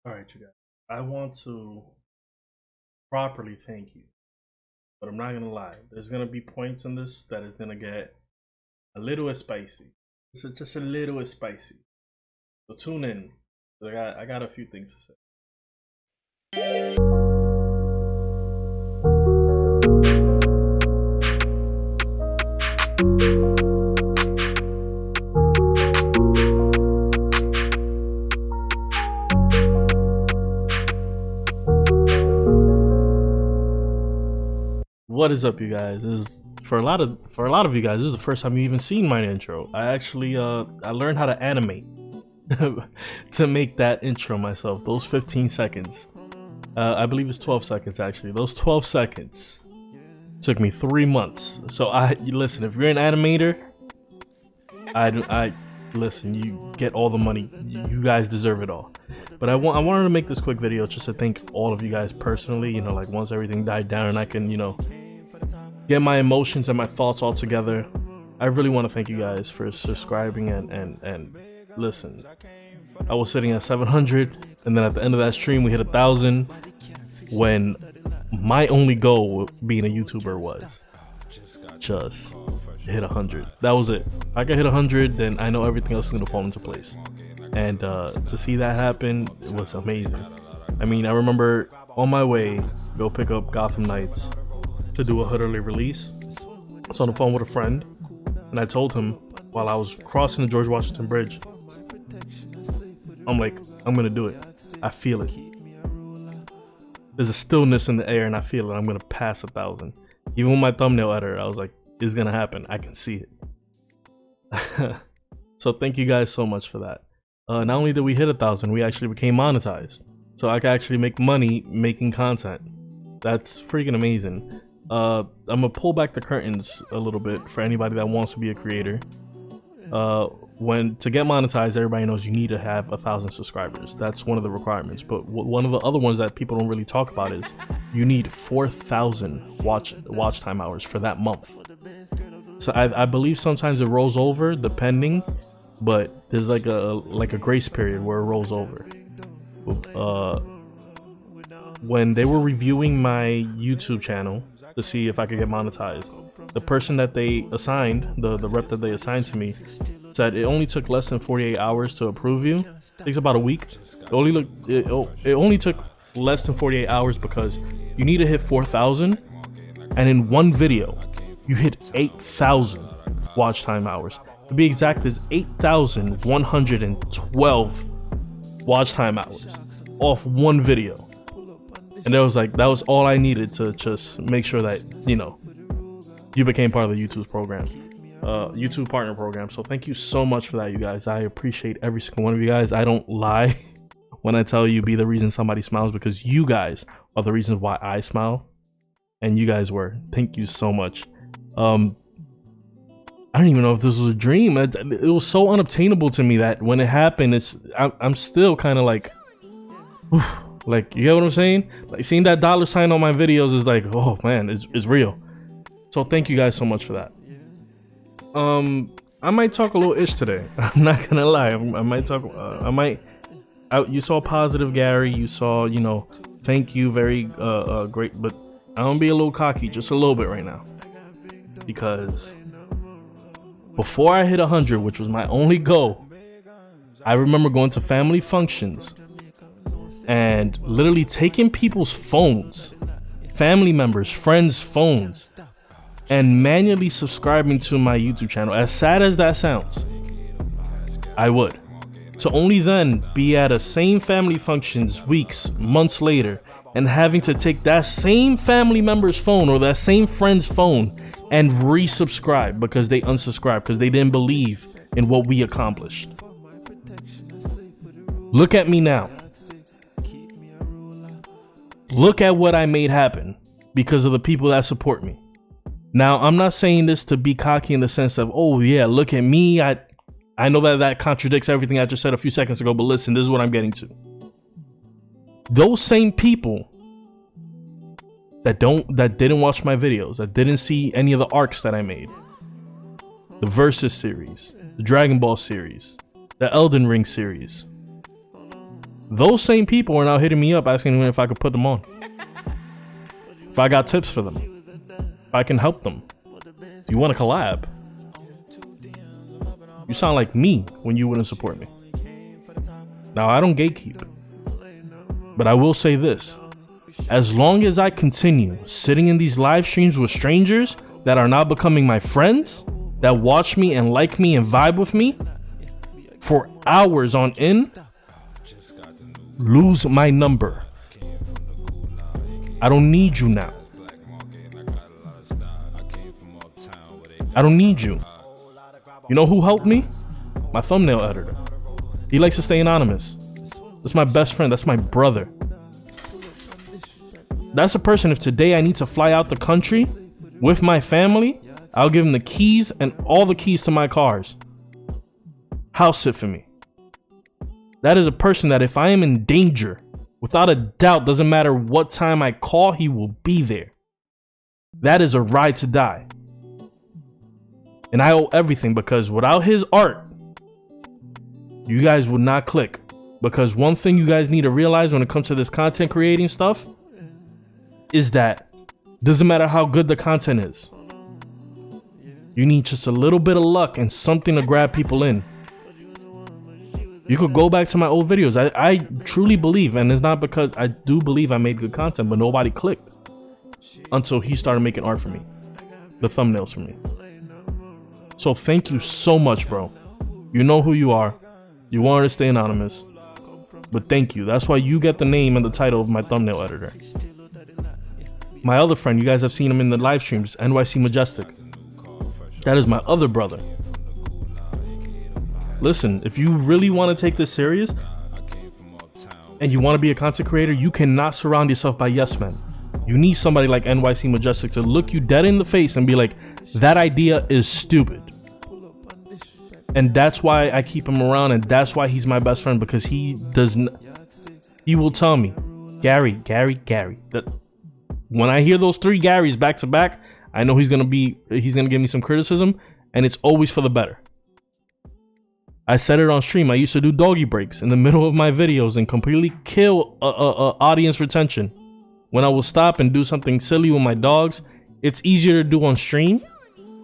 All right, you guys. I want to properly thank you, but I'm not gonna lie. There's gonna be points in this that is gonna get a little spicy. It's just a little spicy. So tune in. I got a few things to say. What is up, you guys? This is for a lot of you guys. This is the first time you even seen my intro. I actually I learned how to animate to make that intro myself. Those 15 seconds, I believe it's 12 seconds actually. Those 12 seconds took me 3 months. So listen. If you're an animator, I listen. You get all the money. You guys deserve it all. But I wanted to make this quick video just to thank all of you guys personally. You know, like once everything died down and I can, you know, get my emotions and my thoughts all together. I really want to thank you guys for subscribing and listen. I was sitting at 700, and then at the end of that stream we hit 1,000. When my only goal being a YouTuber was just hit 100. That was it. If I could hit 100, then I know everything else is gonna fall into place. And to see that happen, it was amazing. I mean, I remember on my way to go pick up Gotham Knights to do a hood early release. I was on the phone with a friend, and I told him while I was crossing the George Washington Bridge, I'm like, I'm gonna do it. I feel it. There's a stillness in the air, and I feel it. I'm gonna pass 1,000. Even with my thumbnail editor, I was like, it's gonna happen. I can see it. So thank you guys so much for that. Not only did we hit 1,000, we actually became monetized. So I can actually make money making content. That's freaking amazing. I'm gonna pull back the curtains a little bit for anybody that wants to be a creator. To get monetized, everybody knows you need to have 1,000 subscribers. That's one of the requirements. But one of the other ones that people don't really talk about is you need 4,000 watch time hours for that month. So I believe sometimes it rolls over depending, but there's like a grace period where it rolls over. When they were reviewing my YouTube channel to see if I could get monetized, the person that they assigned, the rep that they assigned to me, said it only took less than 48 hours to approve you. It takes about a week. It only took less than 48 hours because you need to hit 4,000, and in one video you hit 8,000 watch time hours. To be exact, is 8,112 watch time hours off one video. And that was all I needed to just make sure that, you know, you became part of the YouTube program, YouTube partner program. So thank you so much for that, you guys. I appreciate every single one of you guys. I don't lie when I tell you be the reason somebody smiles, because you guys are the reasons why I smile, and you guys were. Thank you so much. I don't even know if this was a dream. It was so unobtainable to me that when it happened, I'm still kind of like, oof. Like, you get what I'm saying? Like, seeing that $sign on my videos is like, oh man, it's real. So thank you guys so much for that. I might talk a little ish today. I'm not gonna lie. I might talk. You saw positive Gary. You saw, you know, thank you, very great. But I'm gonna be a little cocky, just a little bit right now, because before I hit 100, which was my only goal, I remember going to family functions and literally taking people's phones, family members, friends' phones, and manually subscribing to my YouTube channel. As sad as that sounds, I would. To only then be at a same family functions weeks, months later, and having to take that same family member's phone or that same friend's phone and resubscribe because they unsubscribed because they didn't believe in what we accomplished. Look at me now. Look at what I made happen because of the people that support me. Now, I'm not saying this to be cocky in the sense of, oh yeah, look at me. I know that contradicts everything I just said a few seconds ago, but listen, this is what I'm getting to. Those same people that didn't watch my videos, that didn't see any of the arcs that I made, the Versus series, the Dragon Ball series, the Elden Ring series, Those same people are now hitting me up asking me if I could put them on. If I got tips for them. If I can help them. If you want to collab. You sound like me when you wouldn't support me. Now, I don't gatekeep. But I will say this. As long as I continue sitting in these live streams with strangers that are now becoming my friends, that watch me and like me and vibe with me for hours on end, lose my number. I don't need you now. I don't need you. You know who helped me? My thumbnail editor. He likes to stay anonymous. That's my best friend. That's my brother. That's a person, if today I need to fly out the country with my family, I'll give him the keys and all the keys to my cars. House sit for me. That is a person that if I am in danger, without a doubt, doesn't matter what time I call, he will be there. That is a ride to die. And I owe everything, because without his art, you guys would not click. Because one thing you guys need to realize when it comes to this content creating stuff is that doesn't matter how good the content is. You need just a little bit of luck and something to grab people in. You could go back to my old videos. I truly believe, and it's not because I do believe I made good content, but nobody clicked until he started making art for me, the thumbnails for me. So thank you so much, bro. You know who you are. You wanted to stay anonymous, but thank you. That's why you get the name and the title of my thumbnail editor. My other friend, you guys have seen him in the live streams, NYCMAJESTIC. That is my other brother. Listen, if you really want to take this serious and you want to be a content creator, you cannot surround yourself by yes men. You need somebody like NYCMAJESTIC to look you dead in the face and be like, that idea is stupid. And that's why I keep him around, and that's why he's my best friend, because he will tell me, Gary. That when I hear those three Garys back to back, I know he's gonna give me some criticism, and it's always for the better. I said it on stream. I used to do doggy breaks in the middle of my videos and completely kill audience retention. When I will stop and do something silly with my dogs, it's easier to do on stream.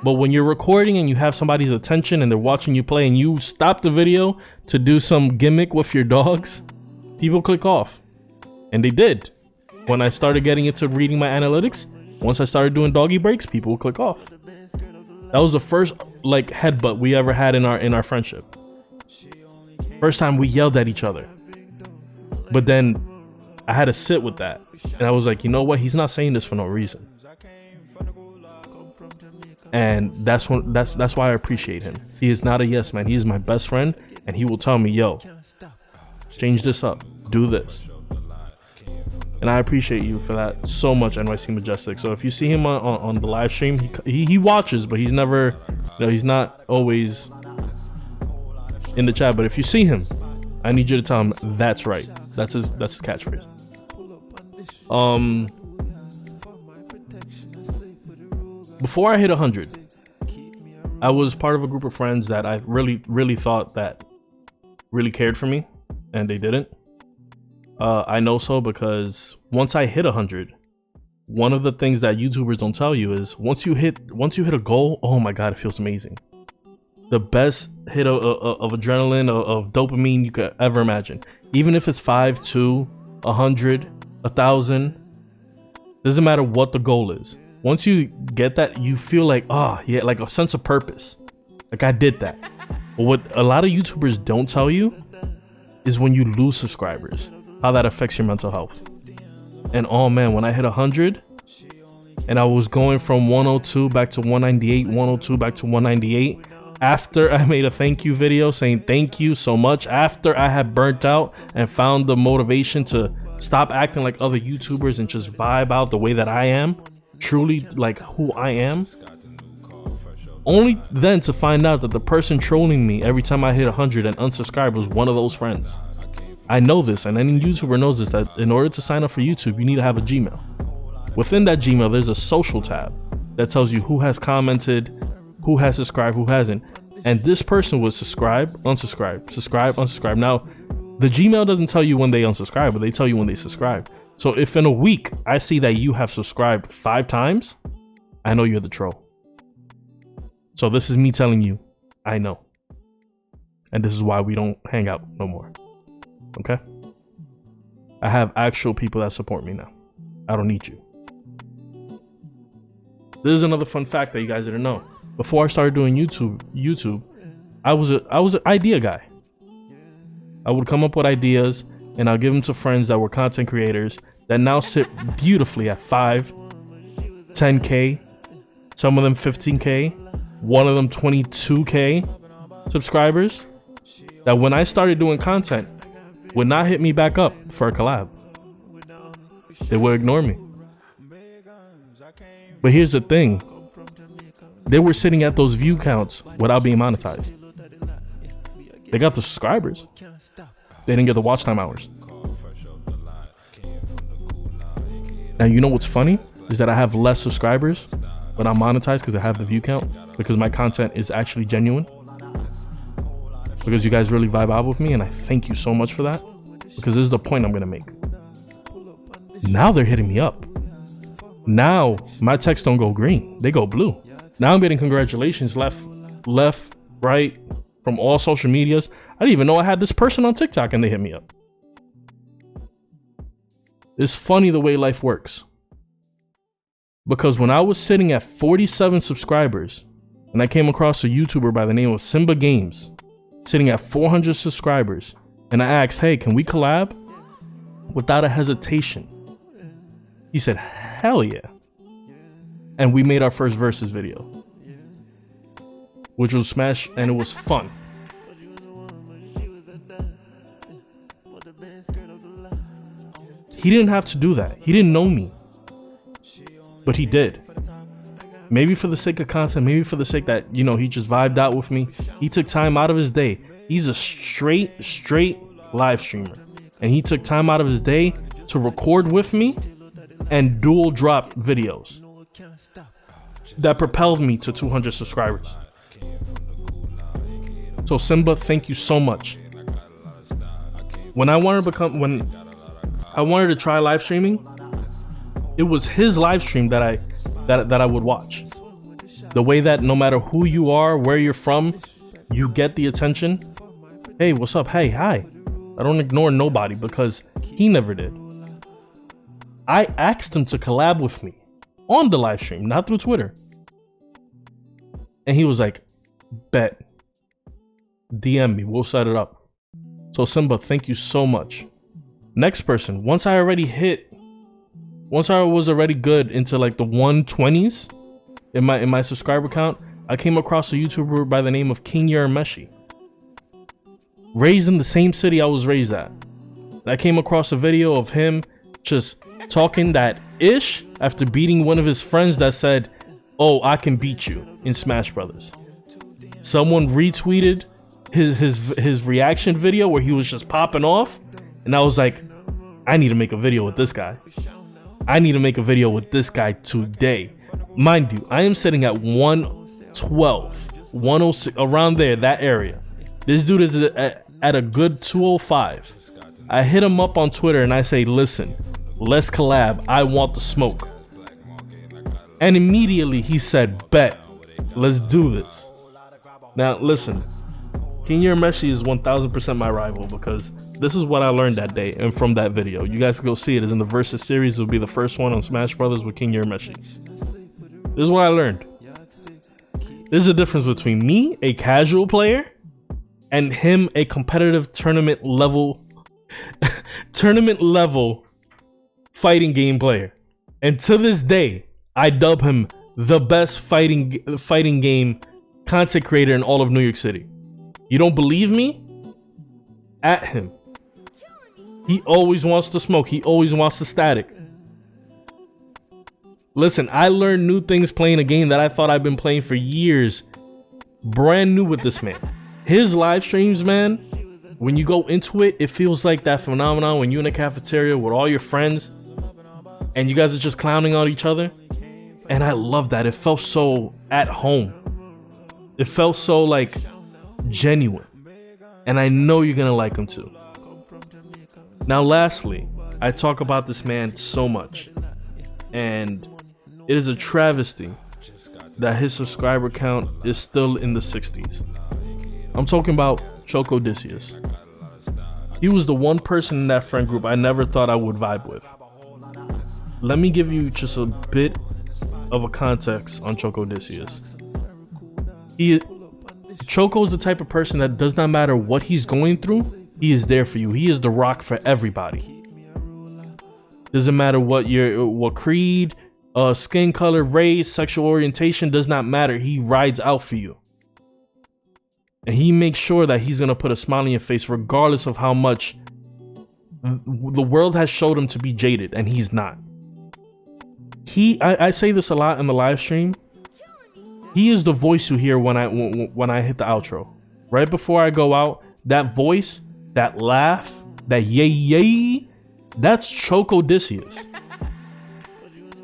But when you're recording and you have somebody's attention and they're watching you play and you stop the video to do some gimmick with your dogs, people click off. And they did. When I started getting into reading my analytics, once I started doing doggy breaks, people would click off. That was the first like headbutt we ever had in our friendship. First time we yelled at each other. But then I had to sit with that. And I was like, you know what? He's not saying this for no reason. And that's why I appreciate him. He is not a yes man. He is my best friend, and he will tell me, yo, change this up, do this. And I appreciate you for that so much, NYCMAJESTIC. So if you see him on the live stream, he watches, but he's never, he's not always in the chat. But if you see him, I need you to tell him that's right. That's his catchphrase. Before I hit 100, I was part of a group of friends that I really thought that really cared for me, and they didn't. I know so because once I hit 100, one of the things that YouTubers don't tell you is once you hit a goal, oh my god, it feels amazing. The best hit of adrenaline, of dopamine you could ever imagine. Even if it's 5, 2, 100, 1,000, doesn't matter what the goal is. Once you get that, you feel like, yeah, like a sense of purpose. Like I did that. But what a lot of YouTubers don't tell you is when you lose subscribers, how that affects your mental health. And oh man, when I hit 100 and I was going from 102 back to 198, 102 back to 198, after I made a thank you video saying thank you so much, after I had burnt out and found the motivation to stop acting like other YouTubers and just vibe out the way that I am, truly like who I am, only then to find out that the person trolling me every time I hit 100 and unsubscribe was one of those friends. I know this, and any YouTuber knows this, that in order to sign up for YouTube, you need to have a Gmail. Within that Gmail, there's a social tab that tells you who has commented, who has subscribed, who hasn't. And this person would subscribe, unsubscribe, subscribe, unsubscribe. Now, The Gmail doesn't tell you when they unsubscribe, but they tell you when they subscribe. So if in a week I see that you have subscribed 5 times, I know you're the troll. So this is me telling you, I know. And this is why we don't hang out no more. Okay? I have actual people that support me now. I don't need you. This is another fun fact that you guys didn't know. Before I started doing YouTube, I was an idea guy. I would come up with ideas and I'll give them to friends that were content creators that now sit beautifully at 5, 10K, some of them 15K, one of them 22K subscribers, that when I started doing content would not hit me back up for a collab. They would ignore me. But here's the thing. They were sitting at those view counts without being monetized. They got the subscribers. They didn't get the watch time hours. Now, you know what's funny? Is that I have less subscribers, but I'm monetized because I have the view count, because my content is actually genuine. Because you guys really vibe out with me, and I thank you so much for that. Because this is the point I'm going to make. Now they're hitting me up. Now my texts don't go green, they go blue. Now I'm getting congratulations left, right, from all social medias. I didn't even know I had this person on TikTok and they hit me up. It's funny the way life works. Because when I was sitting at 47 subscribers and I came across a YouTuber by the name of SimbaGameZ sitting at 400 subscribers, and I asked, hey, can we collab? Without a hesitation, he said, hell yeah. And we made our first versus video, which was smash, and it was fun. He didn't have to do that. He didn't know me, but he did. Maybe for the sake of content, maybe for the sake that, you know, he just vibed out with me. He took time out of his day. He's a straight live streamer. And he took time out of his day to record with me and dual drop videos that propelled me to 200 subscribers. So Simba, thank you so much. When I wanted to try live streaming, it was his live stream that I would watch. The way that no matter who you are, where you're from, you get the attention. Hey, what's up? Hey, hi. I don't ignore nobody because he never did. I asked him to collab with me on the live stream, not through Twitter. And he was like, bet. DM me, we'll set it up. So Simba, thank you so much. Next person, once I was already good into like the 120s in my subscriber count, I came across a YouTuber by the name of kingurameshi. Raised in the same city I was raised at. I came across a video of him just talking that ish after beating one of his friends that said, oh, I can beat you in Smash Brothers. Someone retweeted his reaction video where he was just popping off, and I was like, I need to make a video with this guy. I need to make a video with this guy today. Mind you, I am sitting at 112, 106, around there, that area. This dude is at a good 205. I hit him up on Twitter and I say, listen, let's collab. I want the smoke. And immediately he said, bet, let's do this. Now listen, kingurameshi is 1000% my rival because this is what I learned that day and from that video. You guys can go see it. It's in the Versus series. It will be the first one on Smash Brothers with kingurameshi. This is what I learned. There's a difference between me, a casual player, and him, a competitive tournament level fighting game player. And to this day, I dub him the best fighting game content creator in all of New York City. You don't believe me? At him. He always wants to smoke. He always wants the static. Listen, I learned new things playing a game that I thought I've been playing for years. Brand new with this man. His live streams, man, when you go into it, it feels like that phenomenon when you're in a cafeteria with all your friends and you guys are just clowning on each other. And I love that. It felt so at home. It felt so like genuine. And I know you're gonna like him too. Now, lastly, I talk about this man so much, and it is a travesty that his subscriber count is still in the 60s. I'm talking about Chocodysseus. He was the one person in that friend group I never thought I would vibe with. Let me give you just a bit of a context on Chocodysseus. Choco's the type of person that does not matter what he's going through, he is there for you. He is the rock for everybody. Doesn't matter what creed, skin color, race, sexual orientation, does not matter. He rides out for you. And he makes sure that he's gonna put a smile on your face regardless of how much the world has showed him to be jaded, and he's not. I say this a lot in the live stream. He is the voice you hear when I hit the outro. Right before I go out, that voice, that laugh, that yay, that's Chocodysseus.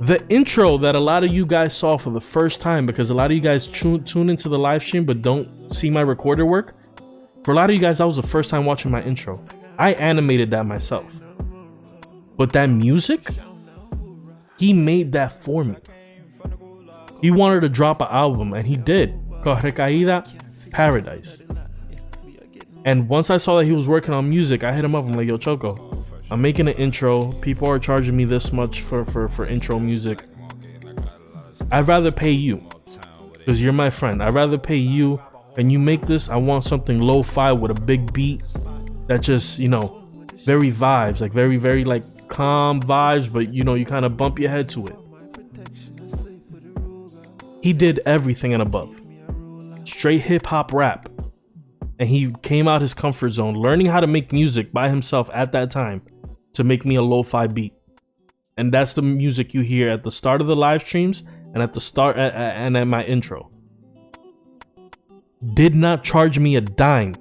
The intro that a lot of you guys saw for the first time, because a lot of you guys tune into the live stream but don't see my recorded work. For a lot of you guys, that was the first time watching my intro. I animated that myself. But that music, he made that for me. He wanted to drop an album, and he did. Called Recaída Paradise. And once I saw that he was working on music, I hit him up. I'm like, yo, Choco, I'm making an intro. People are charging me this much for intro music. I'd rather pay you, because you're my friend. I'd rather pay you, and you make this. I want something lo-fi with a big beat that just, you know, very vibes, like very, very like calm vibes, but you know, you kind of bump your head to it. He did everything and above. Straight hip-hop rap. And he came out his comfort zone, learning how to make music by himself at that time to make me a lo-fi beat. And that's the music you hear at the start of the live streams and at the start and at my intro. Did not charge me a dime.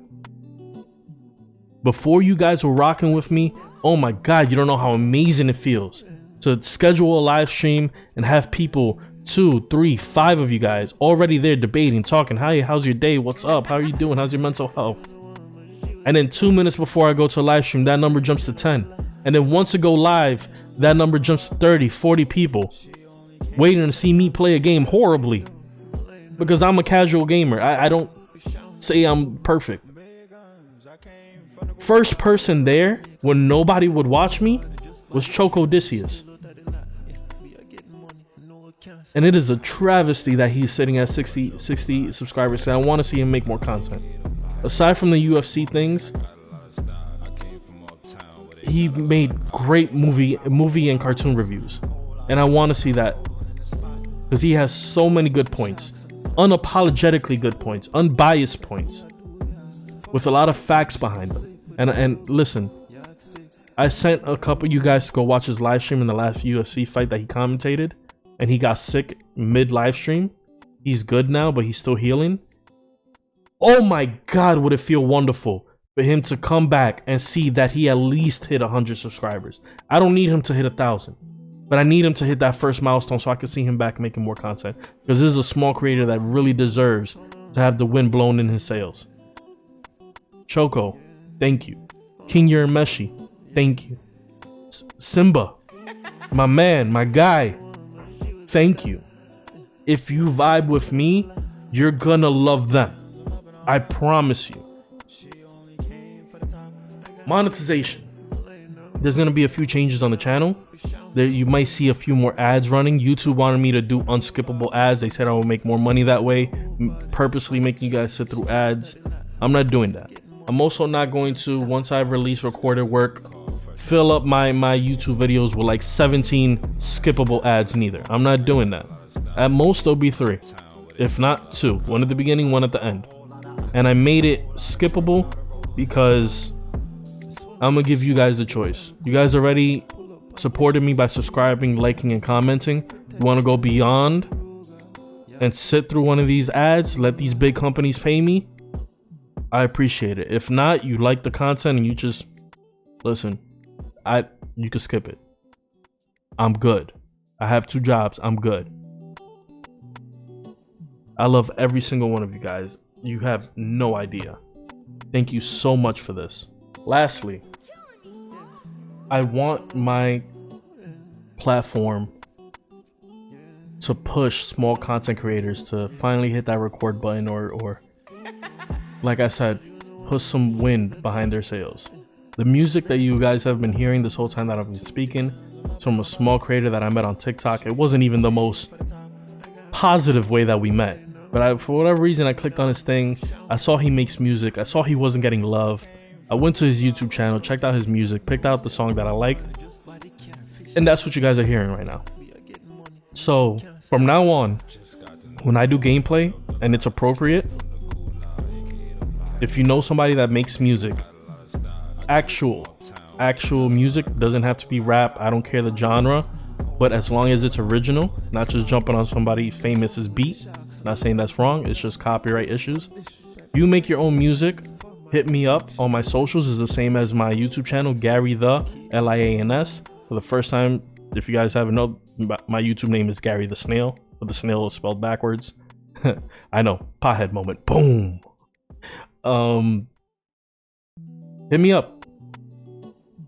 Before you guys were rocking with me, oh my God, you don't know how amazing it feels to schedule a live stream and have people, 2, 3, 5 of you guys already there debating, talking, hi, how's your day? What's up? How are you doing? How's your mental health? And then 2 minutes before I go to a live stream, that number jumps to 10. And then once it go live, that number jumps to 30, 40 people waiting to see me play a game horribly because I'm a casual gamer. I don't say I'm perfect. First person there when nobody would watch me was Chocodysseus. And it is a travesty that he's sitting at 60 subscribers. I want to see him make more content. Aside from the UFC things, he made great movie and cartoon reviews. And I want to see that because he has so many good points. Unapologetically good points. Unbiased points. With a lot of facts behind them. And listen, I sent a couple of you guys to go watch his live stream in the last UFC fight that he commentated. And he got sick mid live stream. He's good now, but he's still healing. Oh my God, would it feel wonderful for him to come back and see that he at least hit 100 subscribers. I don't need him to hit 1,000, but I need him to hit that first milestone so I can see him back making more content. Because this is a small creator that really deserves to have the wind blown in his sails. Choco, thank you. Kingurameshi, thank you. Simba, my man, my guy, thank you. If you vibe with me, you're gonna love them. I promise you. Monetization. There's gonna be a few changes on the channel. You might see a few more ads running. YouTube wanted me to do unskippable ads. They said I will make more money that way, purposely making you guys sit through ads. I'm not doing that. I'm also not going to, once I release recorded work, fill up my YouTube videos with like 17 skippable ads neither. I'm not doing that. At most there'll be 3, if not 2. One at the beginning, one at the end. And I made it skippable because I'm gonna give you guys the choice. You guys already supported me by subscribing, liking, and commenting. You want to go beyond and sit through one of these ads, let these big companies pay me? I appreciate it. If not, you like the content and you just listen, you can skip it. I'm good. I have 2 jobs. I'm good. I love every single one of you guys. You have no idea. Thank you so much for this. Lastly, I want my platform to push small content creators to finally hit that record button, or like I said, put some wind behind their sails. The music that you guys have been hearing this whole time that I've been speaking is from a small creator that I met on TikTok. It wasn't even the most positive way that we met, but for whatever reason, I clicked on his thing. I saw he makes music. I saw he wasn't getting love. I went to his YouTube channel, checked out his music, picked out the song that I liked, and that's what you guys are hearing right now. So from now on, when I do gameplay and it's appropriate, if you know somebody that makes music, actual music, doesn't have to be rap, I don't care the genre, but as long as it's original, not just jumping on somebody famous's beat. Not saying that's wrong, it's just copyright issues. You make your own music, hit me up on my socials. Is the same as my YouTube channel, Gary the Lians. For the first time, if you guys haven't known, my YouTube name is Gary the Snail, but the snail is spelled backwards. I know, pothead moment. Boom. Hit me up.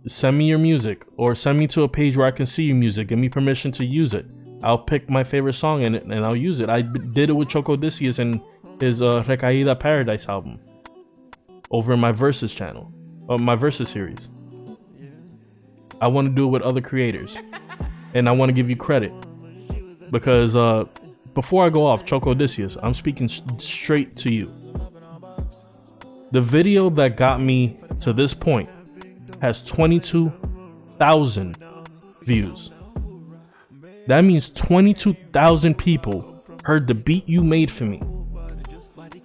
Send me your music, or send me to a page where I can see your music. Give me permission to use it. I'll pick my favorite song and I'll use it. I did it with chocodysseus and his Recaída Paradise album over in my Versus channel, my Versus series. I want to do it with other creators, and I want to give you credit because before I go off, chocodysseus, I'm speaking straight to you. The video that got me to this point has 22,000 views. That means 22,000 people heard the beat you made for me,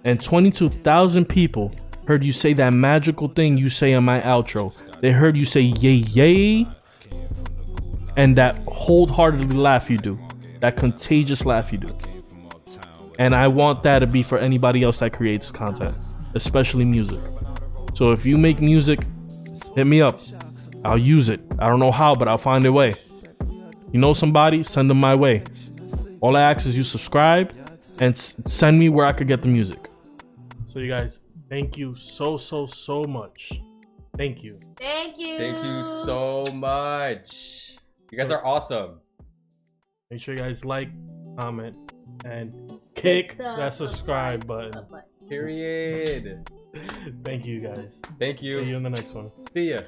and 22,000 people heard you say that magical thing you say on my outro. They heard you say yay yay, and that wholeheartedly laugh you do, that contagious laugh you do. And I want that to be for anybody else that creates content, especially music. So if you make music, hit me up. I'll use it. I don't know how, but I'll find a way. You know somebody, send them my way. All I ask is you subscribe and send me where I could get the music. So you guys, thank you so much. Thank you. Thank you. Thank you so much. You guys are awesome. Make sure you guys like, comment, and kick that subscribe button. Period. Thank you guys. Thank you. See you in the next one. See ya.